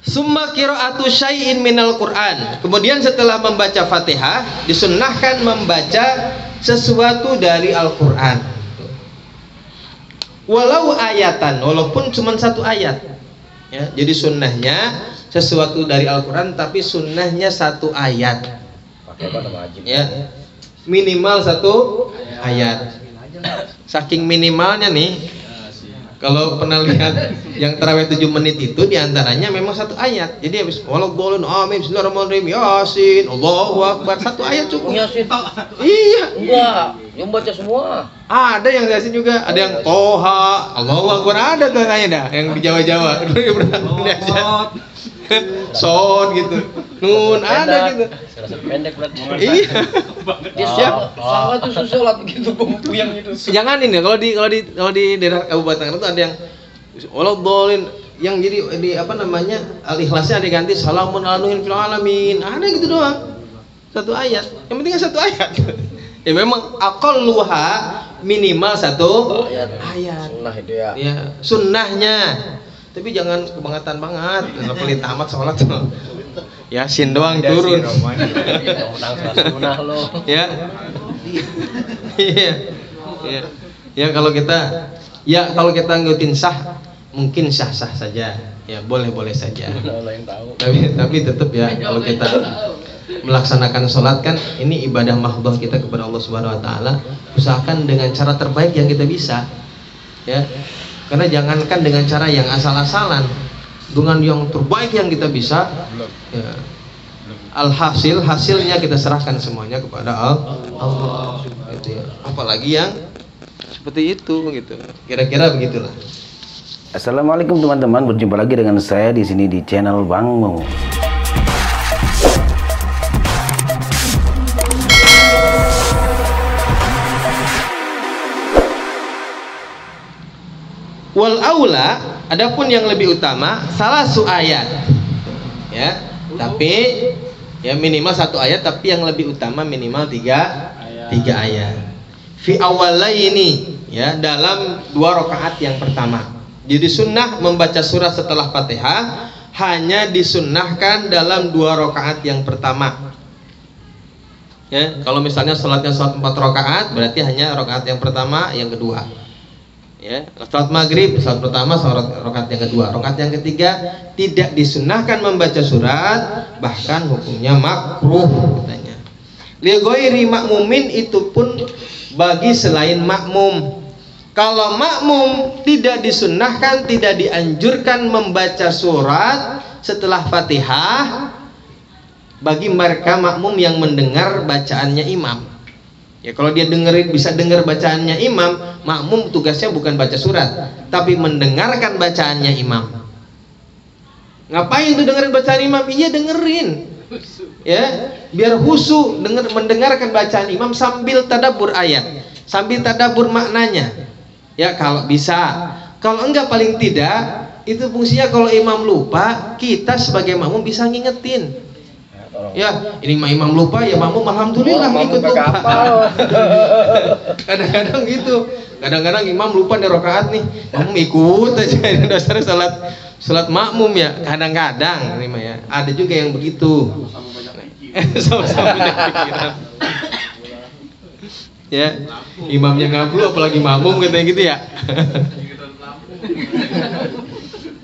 Summa qiraatu syai'in minal Qur'an. Kemudian setelah membaca Fatihah disunnahkan membaca sesuatu dari Al-Qur'an. Walau ayatan, walaupun cuma satu ayat. Ya, jadi sunnahnya sesuatu dari Al-Qur'an tapi sunnahnya satu ayat. Ya. Minimal satu ayat. Saking minimalnya nih, kalau pernah lihat yang tarawih 7 menit itu diantaranya memang satu ayat. Jadi habis waladhdallin amin bismillahirrahmanirrahim yasin Allahu akbar, satu ayat cukup. Yasin. Iya. Enggak, yang baca semua. Ada yang yasin juga, ada yang toha Allahu akbar, ada tuh kayaknya dah yang di Jawa-Jawa. Sod gitu. Nun ada gitu. Pendek berarti. Iya. Dia sama tuh sholat gitu puyang itu. Jangan ini kalau di daerah Kabupaten itu ada yang waladhdallin yang jadi di apa namanya al-ikhlasnya ada ganti salamun ala nuhin fil alamin. Ada gitu doang. Satu ayat. Yang penting satu ayat. Ya memang aqalluha minimal satu ayat. Sunnah itu ya. Ya, sunnahnya. Tapi jangan kebangetan banget, pelit amat sholat tuh. Yasin doang turun. Sunnah lo. Ya. Iya. Ya. Ya kalau kita ngikutin sah, mungkin sah-sah saja. Ya, boleh-boleh saja. Tapi tetap ya kalau kita melaksanakan sholat kan ini ibadah mahdhah kita kepada Allah Subhanahu wa taala, usahakan dengan cara terbaik yang kita bisa. Ya. Karena jangankan dengan cara yang asal-asalan, dengan yang terbaik yang kita bisa, ya, hasilnya kita serahkan semuanya kepada Allah, gitu ya. Apalagi yang seperti itu, gitu. Kira-kira begitulah. Assalamualaikum teman-teman, berjumpa lagi dengan saya di sini di channel Bang Mo. Wal aula, adapun yang lebih utama salah su ayat, ya, tapi ya minimal satu ayat, tapi yang lebih utama minimal tiga ayat. Fi awalaini, ya, dalam 2 rakaat yang pertama. Jadi sunnah membaca surah setelah Fatihah hanya disunnahkan dalam 2 rakaat yang pertama. Ya, kalau misalnya sholatnya sholat 4 rakaat, berarti hanya rakaat yang pertama, yang kedua. Ya, sholat maghrib, sholat pertama, sholat rakaat yang kedua, rakaat yang ketiga tidak disunnahkan membaca surat, bahkan hukumnya makruh katanya. Li ghairi makmumin, itu pun bagi selain makmum. Kalau makmum tidak disunnahkan, tidak dianjurkan membaca surat setelah Fatihah bagi mereka makmum yang mendengar bacaannya imam. Ya, kalau dia bisa dengar bacaannya imam, makmum tugasnya bukan baca surat, tapi mendengarkan bacaannya imam. Ngapain tuh dengerin bacaan imam? Iya, dengerin. Ya, biar khusyuk mendengarkan bacaan imam sambil tadabbur ayat, sambil tadabbur maknanya. Ya, kalau bisa. Kalau enggak, paling tidak itu fungsinya kalau imam lupa, kita sebagai makmum bisa ngingetin. Ya, ini imam lupa, ya makmum alhamdulillah ikut lupa. Kadang-kadang gitu. Kadang-kadang imam lupa di rakaat nih, makmum ikut aja. Ini dasarnya salat makmum ya. Kadang-kadang ini mah ya. Ada juga yang begitu. Sama-sama punya pikiran. Ya, imamnya ngablu apalagi makmum katanya gitu ya.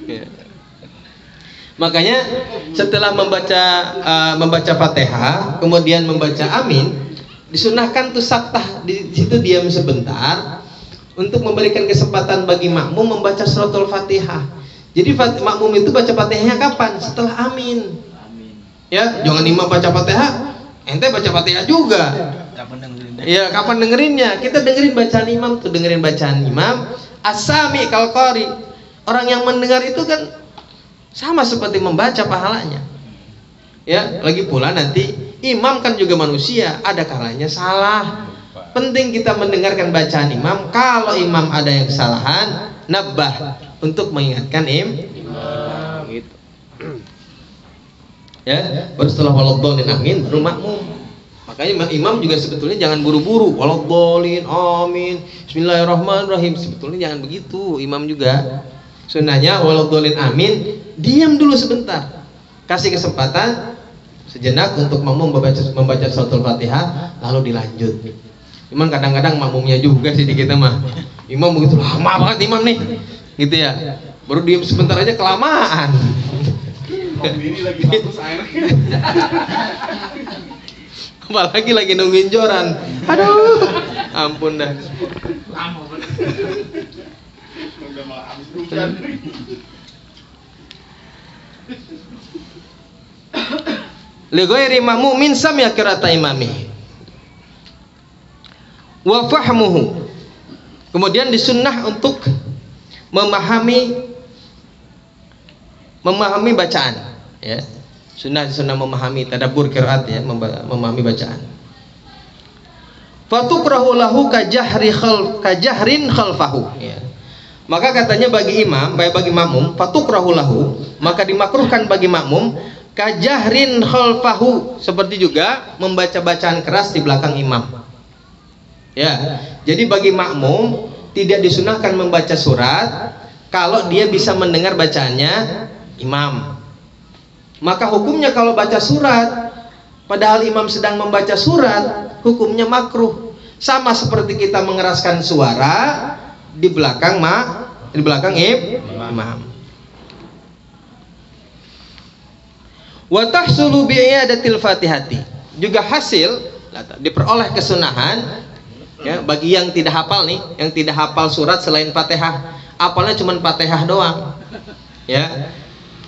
Ya. Makanya setelah membaca Fatihah, kemudian membaca amin, disunahkan tuh saktah, di situ diam sebentar untuk memberikan kesempatan bagi makmum membaca suratul Fatihah. Jadi makmum itu baca Fatihahnya kapan? Setelah amin. Ya, jangan imam baca Fatihah, ente baca Fatihah juga. Ya, kapan dengerinnya? Kita dengerin bacaan imam tuh, dengerin bacaan imam. As-sami kal qari. Orang yang mendengar itu kan sama seperti membaca pahalanya. Ya, lagi pula nanti imam kan juga manusia, ada kalanya salah. Penting kita mendengarkan bacaan imam. Kalau imam ada yang kesalahan, nabbah, untuk mengingatkan imam gitu. Ya, baru setelah waladhdallin amin baru makmum. Makanya imam juga sebetulnya jangan buru-buru waladhdallin amin bismillahirrahmanirrahim, sebetulnya jangan begitu. Imam juga sunnahnya waladhdallin amin diam dulu sebentar, kasih kesempatan sejenak untuk makmum membaca suratul Fatihah, lalu dilanjut. Cuman kadang-kadang makmumnya juga sih di kita mah, imam begitu lama banget imam nih, gitu ya, baru diam sebentar aja kelamaan. Ini lagi bagus air. Apalagi lagi nungguin joran, aduh, ampun dah. Lama banget. Udah malah habis hujan. Li ghairi ma'mumin samya qira'ata imami wa fahmuhu. Kemudian disunnah untuk memahami bacaan, ya. Sunnah memahami tadabbur qiraat, ya, memahami bacaan. Fatukrahu lahu kajahrin khalfahu, ya. Maka katanya bagi makmum, fatukrahu lahu, maka dimakruhkan bagi makmum kajahrin khalfahu, seperti juga membaca bacaan keras di belakang imam. Ya, jadi bagi makmum tidak disunahkan membaca surat kalau dia bisa mendengar bacaannya imam. Maka hukumnya kalau baca surat padahal imam sedang membaca surat, hukumnya makruh. Sama seperti kita mengeraskan suara di belakang imam. Wa tahsulu bi'iyadatil Fatihati, juga hasil diperoleh kesunahan, ya, bagi yang tidak hafal nih, yang tidak hafal surat selain Fatihah, hafalnya cuma Fatihah doang, ya.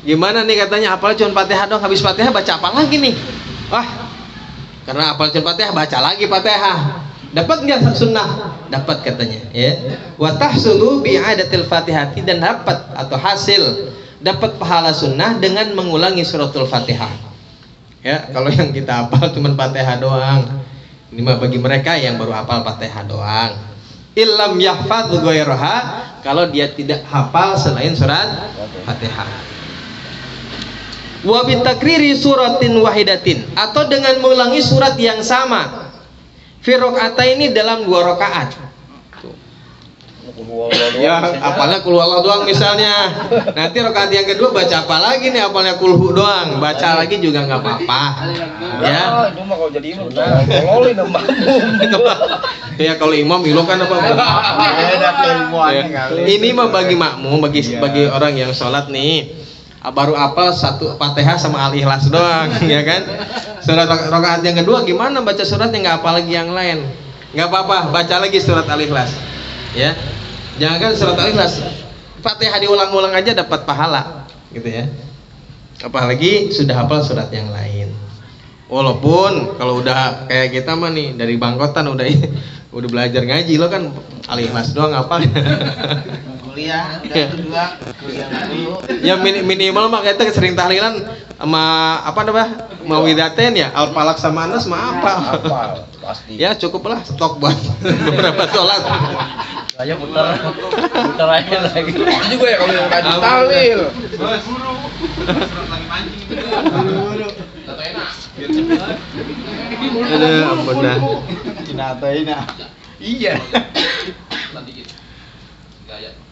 Gimana nih katanya hafalnya cuma Fatihah doang, habis Fatihah baca apa lagi nih? Wah, karena hafal cuma Fatihah, baca lagi Fatihah. Dapat nggak sunnah? Dapat katanya, ya. Wa tahsulu bi'adatil Fatihati, dan dapat atau hasil dapat pahala sunnah dengan mengulangi suratul Fatihah. Ya, kalau yang kita hafal cuma Fatihah doang. Ini mah bagi mereka yang baru hafal Fatihah doang. Illam yahfadz ghairaha, kalau dia tidak hafal selain surat Fatihah. Wa bitakriri suratin wahidatin, atau dengan mengulangi surat yang sama. Fi rakaataini, dalam 2 rakaat. Ya, apalnya qul huwallahu doang misalnya. Nanti rakaat yang kedua baca apa lagi nih? Apalnya qul hu doang, baca lagi juga nggak apa-apa. Ya. Itu mah kalau jadi imam tololin dong makmum. Ya kalau imam ilmu kan apa? Ini mah bagi makmum, bagi orang yang sholat nih, baru apal satu Fatihah sama Al-Ikhlas doang, ya kan? Surat rakaat yang kedua gimana baca surat yang nggak apal lagi yang lain? Nggak apa-apa, baca lagi surat Al-Ikhlas, ya. Jangan surat Al-Ikhlas, Fatihah diulang-ulang aja dapat pahala, gitu ya. Apalagi sudah hafal surat yang lain. Walaupun kalau udah kayak kita mah nih dari bangkotan udah belajar ngaji, lo kan Al-Ikhlas doang apa? Kuliah udah kedua, kuliah dulu. Ya minimal mah kita sering tahlilan sama apa namanya? Mawidaten ya, Al-Falaq sama Anas mah apa? Hafal pasti. Ya cukuplah stok buat beberapa sholat. Saya putar aja lagi. Itu juga ya kalau yang rajin tahlil. Buru. Lagi mancing. Buru. Tato enak. Aduh, ampun dah. Cinataina. Iya.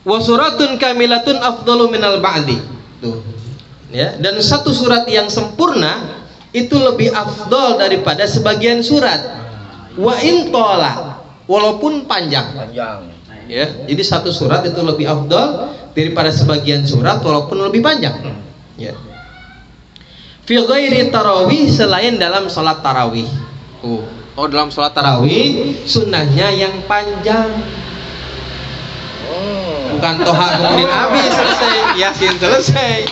Wa suratun kamilatun afdalu minal ba'di. Tuh. Ya, dan satu surat yang sempurna itu lebih afdal daripada sebagian surat. Wa in tola, walaupun panjang. Ya, jadi satu surat itu lebih afdal daripada sebagian surat walaupun lebih panjang. Ya. Fi ghairi tarawih, selain dalam salat tarawih. Oh, dalam salat tarawih sunnahnya yang panjang. Bukan toha kemudian habis selesai, yasin selesai.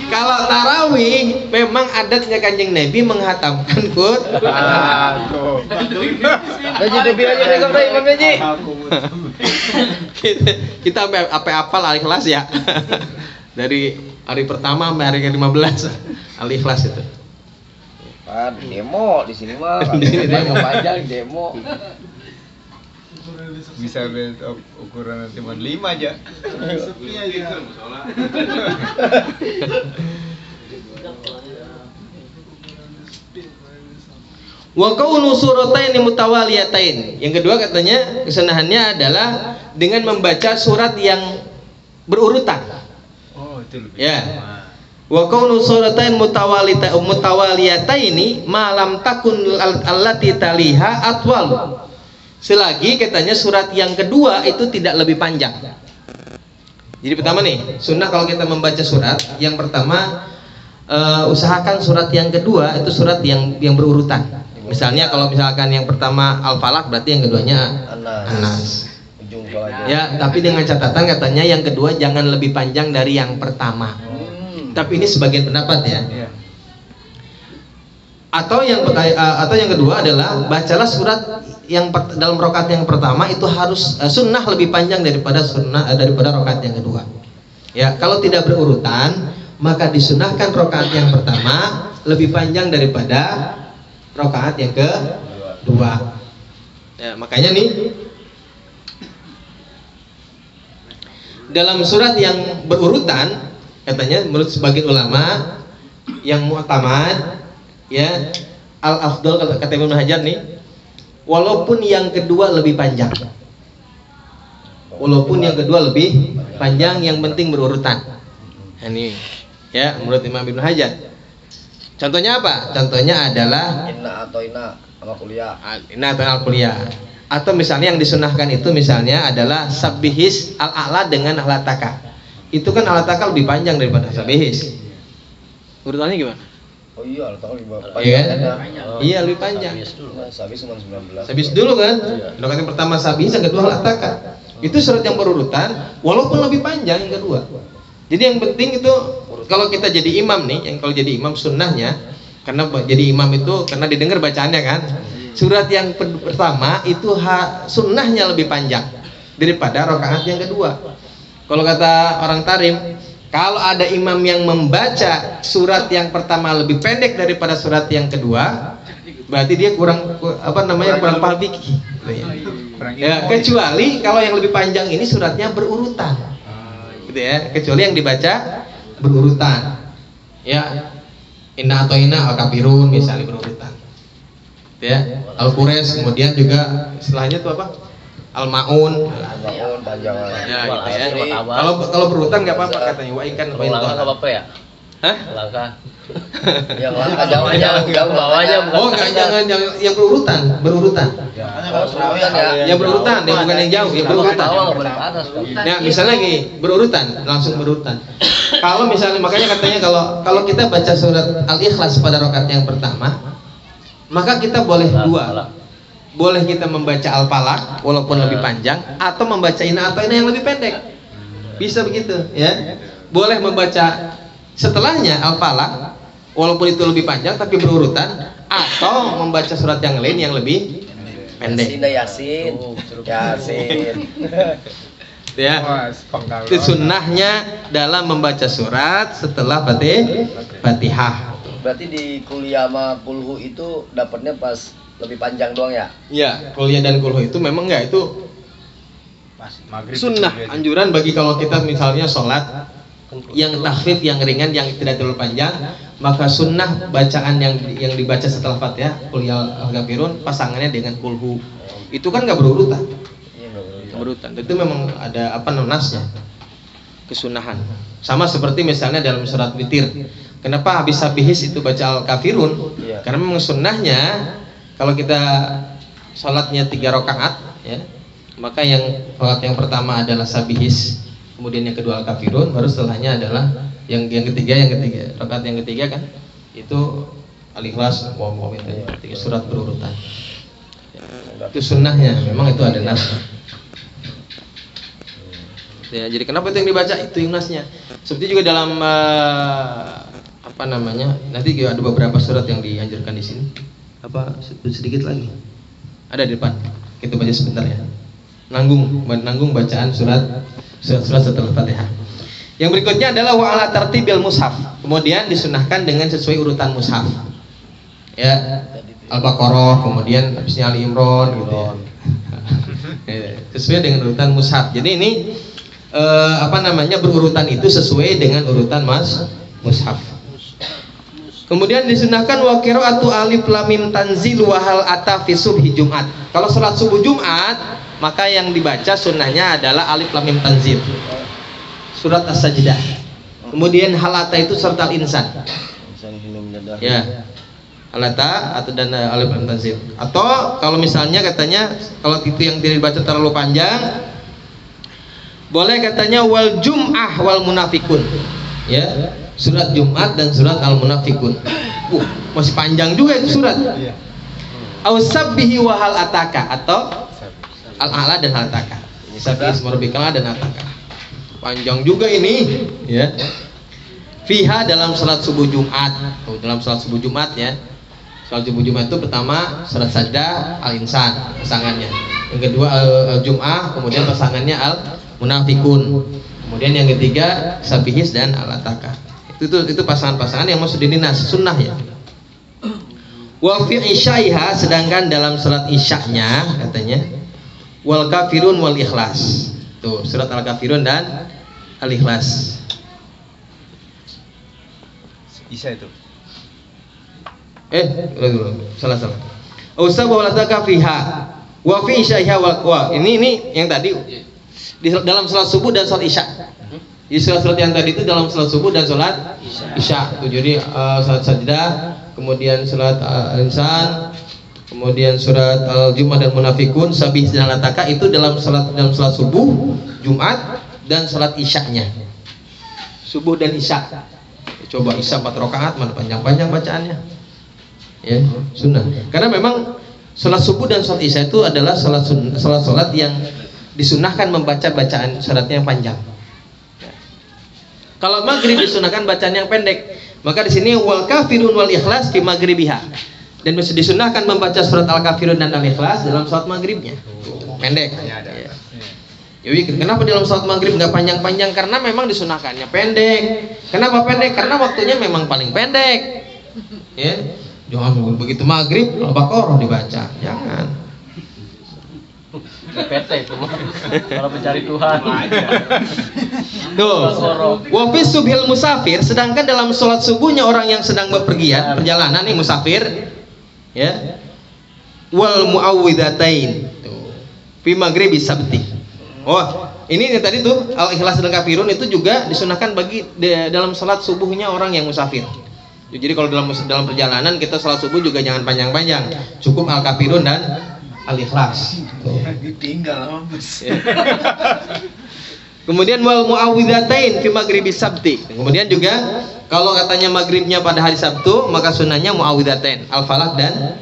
Kalau tarawih memang adatnya Kanjeng Nabi menghatamkan Quran. Kita sampai hafal Al-Ikhlas ya. Dari hari pertama sampai hari ke-15 Al-Ikhlas itu. Demo di sini mah demo panjang demo. Bisa ukuran cuma 5 aja. Wa kaunu surataini mutawaliyatain. Yang kedua katanya kesunahannya adalah dengan membaca surat yang berurutan. Oh, itu lebih. Ya. Wa kaunu suratain mutawaliyataini ma lam takun allati taliha atwal. Selagi katanya surat yang kedua itu tidak lebih panjang. Jadi pertama nih, sunnah kalau kita membaca surat yang pertama, usahakan surat yang kedua itu surat yang berurutan. Misalnya kalau misalkan yang pertama Al-Falaq, berarti yang keduanya An-Nas. Ya, tapi dengan catatan katanya yang kedua jangan lebih panjang dari yang pertama. Tapi ini sebagian pendapat ya. Atau yang kedua adalah bacalah surat yang dalam rakaat yang pertama itu harus sunnah lebih panjang daripada rakaat yang kedua. Ya, kalau tidak berurutan maka disunahkan rakaat yang pertama lebih panjang daripada rakaat yang kedua. Ya, makanya nih dalam surat yang berurutan katanya menurut sebagian ulama yang mu'tamad ya al-afdal kata Ibnu Hajar nih, walaupun yang kedua lebih panjang. Walaupun yang kedua lebih panjang, yang penting berurutan. Nah, ini ya menurut Imam Ibnu Hajar. Contohnya apa? Contohnya adalah Inna atau Inna al-Kuliah. Inna atau al-Kuliah. Atau misalnya yang disunahkan itu misalnya adalah Sabbihis al-A'la dengan Al-Ataka. Itu kan Al-Ataka lebih panjang daripada Sabbihis. Urutannya gimana? Oh iya, Al-Ataka lebih panjang. Iya kan? Iya, lebih panjang. Sabbihis cuma 19. Sabbihis dulu kan? Rakaat yang pertama Sabbihis, yang kedua Al-Ataka. Itu surat yang berurutan walaupun lebih panjang yang kedua. Jadi yang penting itu kalau kita jadi imam nih, yang kalau jadi imam sunnahnya, karena jadi imam itu karena didengar bacaannya kan, surat yang pertama itu sunnahnya lebih panjang daripada rakaat yang kedua. Kalau kata orang tarim, kalau ada imam yang membaca surat yang pertama lebih pendek daripada surat yang kedua, berarti dia kurang kurang paham fikih. Ya, kecuali kalau yang lebih panjang ini suratnya berurutan. Gitu ya, kecuali yang dibaca berurutan. Ya. Inna atau Inna Al-Kafirun misalnya berurutan. Ya, Al-Quraish, kemudian juga setelahnya itu apa? Al-Maun. Al-Maun panjang. Ya, gitu ya. Kalau berurutan enggak apa-apa katanya. Wa ikan wa Langkah enggak apa-apa ya? Hah? Langkah. Yang langkah jauh bawahnya bukan. Oh, enggak, jangan yang berurutan. Yang berurutan, yang bukan yang jauh, yang berurutan. Boleh ke atas. Ya, misalnya lagi berurutan, langsung berurutan. Kalau misalnya makanya katanya kalau kita baca surat Al-Ikhlas pada rakaat yang pertama, maka kita boleh dua. Boleh kita membaca Al-Falaq walaupun lebih panjang, atau membaca Inna atau Inna yang lebih pendek. Bisa begitu, ya. Boleh membaca setelahnya Al-Falaq walaupun itu lebih panjang tapi berurutan, atau membaca surat yang lain yang lebih pendek. Yasin. Ya, itu sunnahnya dalam membaca surat setelah Fatihah. Berarti di kuliah sama kulhu itu dapatnya pas lebih panjang doang ya? Iya, kuliah dan kulhu itu memang enggak, itu sunnah anjuran bagi kalau kita misalnya sholat yang takhfif, yang ringan, yang tidak terlalu panjang, maka sunnah bacaan yang dibaca setelah Fatihah kuliah Al-Kafirun pasangannya dengan kulhu. Itu kan nggak berurutan. Berurutan. Itu memang ada nasnya, kesunahan. Sama seperti misalnya dalam surat witir. Kenapa habis Sabbihis itu baca Al-Kafirun? Karena memang sunnahnya kalau kita sholatnya 3 rakaat, ya, maka yang sholat yang pertama adalah Sabbihis, kemudian yang kedua Al-Kafirun, baru setelahnya adalah yang ketiga rakaat yang ketiga kan itu Al-Ikhlas, itu surat berurutan. Itu sunnahnya, memang itu ada nas. Ya, jadi kenapa itu yang dibaca? Itu yang nasnya. Seperti juga dalam nanti juga ada beberapa surat yang dianjurkan di sini. Sedikit lagi. Ada di depan. Kita baca sebentar ya. Nanggung bacaan surat setelah Fatihah. Yang berikutnya adalah wa ala tartibil mushaf. Kemudian disunahkan dengan sesuai urutan mushaf. Ya, Al-Baqarah, kemudian habisnya Ali Imran gitu ya. Sesuai dengan urutan mushaf. Jadi ini berurutan itu sesuai dengan urutan mushaf. Kemudian disunahkan wa qiraatu alif lam mim tanzil wa hal ata fi subhi Jumat. Kalau salat subuh Jumat, maka yang dibaca sunnahnya adalah alif lam mim tanzil. Surat As-Sajdah. Kemudian halata itu serta insan. Ya. Halata atau dan alif lam tanzil. Atau kalau misalnya katanya kalau itu yang tidak dibaca terlalu panjang, boleh katanya wal jum'ah wal munafikun. Ya. Surat Jumat dan surat al munafikun. Masih panjang juga itu surat. Ausabbihi wa hal ataka atau al-a'la dan hal ataka. Ini sabbi ismu rabbikal dan ataka. Panjang juga ini, ya. Fiha dalam salat subuh Jumat. Dalam salat subuh Jumat ya. Salat subuh Jumat itu pertama surat Sajdah al-insan pasangannya. Yang kedua al-jum'ah, kemudian pasangannya al-munafikun. Kemudian yang ketiga sabihis dan al-ataka. Itu pasangan-pasangan yang masuk di dinas sunnah ya. Wa fi isyaiha, sedangkan dalam salat isyaknya katanya wal kafirun wal ikhlas. Tuh, surat al-kafirun dan al-ikhlas. Isya itu. Salah. Usab wa lataka fiha wa fi isyaiha wal ini yang tadi di dalam salat subuh dan salat isya. Di surat-surat yang tadi itu dalam salat subuh dan salat isya. Jadi salat sajdah, kemudian surat al-insan, kemudian surat al-jum'ah dan munafikun, sabih dan lataka itu dalam salat subuh Jumat dan salat isyaknya. Subuh dan isya. Coba isya 4 rakaat mana panjang-panjang bacaannya. Ya, sunnah. Karena memang salat subuh dan salat isya itu adalah salat yang disunahkan membaca bacaan suratnya yang panjang. Kalau maghrib disunahkan bacaan yang pendek. Maka di sini wal kafirun wal ikhlas fi maghribiha. Dan disunahkan membaca surat al-kafirun dan al-ikhlas dalam salat maghribnya. Pendek. Ya. Jadi kenapa dalam salat maghrib nggak panjang-panjang? Karena memang disunahkannya pendek. Kenapa pendek? Karena waktunya memang paling pendek. Ya. Jangan begitu maghrib al-baqarah dibaca. Jangan. PT itu para pencari Tuhan. Tuh. Wa fi subhil musafir, sedangkan dalam sholat subuhnya orang yang sedang bepergian, perjalanan nih musafir, ya. Wal muawwidzatain. Tuh. Fi maghribi sabti. Oh, ini tadi tuh al-ikhlas dan kafirun itu juga disunahkan bagi dalam sholat subuhnya orang yang musafir. Jadi kalau dalam perjalanan kita sholat subuh juga jangan panjang-panjang, cukup al-kafirun dan al-ikhlas. Ditinggal sama bus. Kemudian wal muawwidzatain fi maghribi sabti. Kemudian juga kalau katanya maghribnya pada hari Sabtu, maka sunnahnya muawwidzatain, al-falaq dan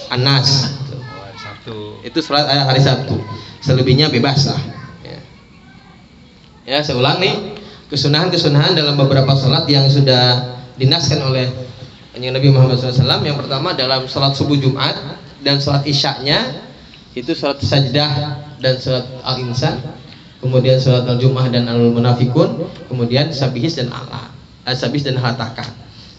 an-nas. Itu salat hari Sabtu. Selebihnya bebas lah. Ya, saya ulang nih, kesunahan-kesunahan dalam beberapa salat yang sudah dinaskan oleh Nabi Muhammad SAW. Yang pertama dalam salat subuh Jumat dan salat isyaknya itu salat sajdah dan salat al-insan, kemudian salat al-jum'ah dan al-munafikun, kemudian sabihis dan sabihis dan hataka.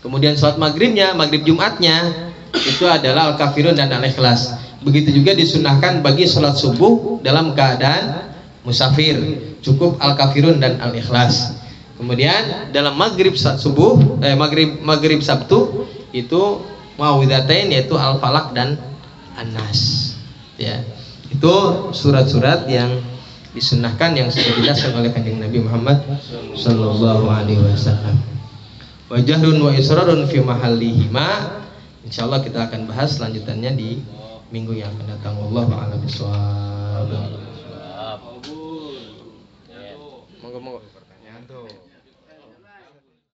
Kemudian salat maghribnya, maghrib Jumatnya itu adalah al-kafirun dan al-ikhlas. Begitu juga disunahkan bagi salat subuh dalam keadaan musafir, cukup al-kafirun dan al-ikhlas. Kemudian dalam maghrib subuh, maghrib Sabtu itu muawwidzatain yaitu al-falaq dan an-nas. Ya, itu surat-surat yang disunahkan yang sudah dijelaskan oleh Kanjeng Nabi Muhammad sallallahu alaihi wasallam. Wa jahrun wa israrun fi mahallihima. Insyaallah kita akan bahas lanjutannya di minggu yang akan datang. Wallahu a'lam bishawab.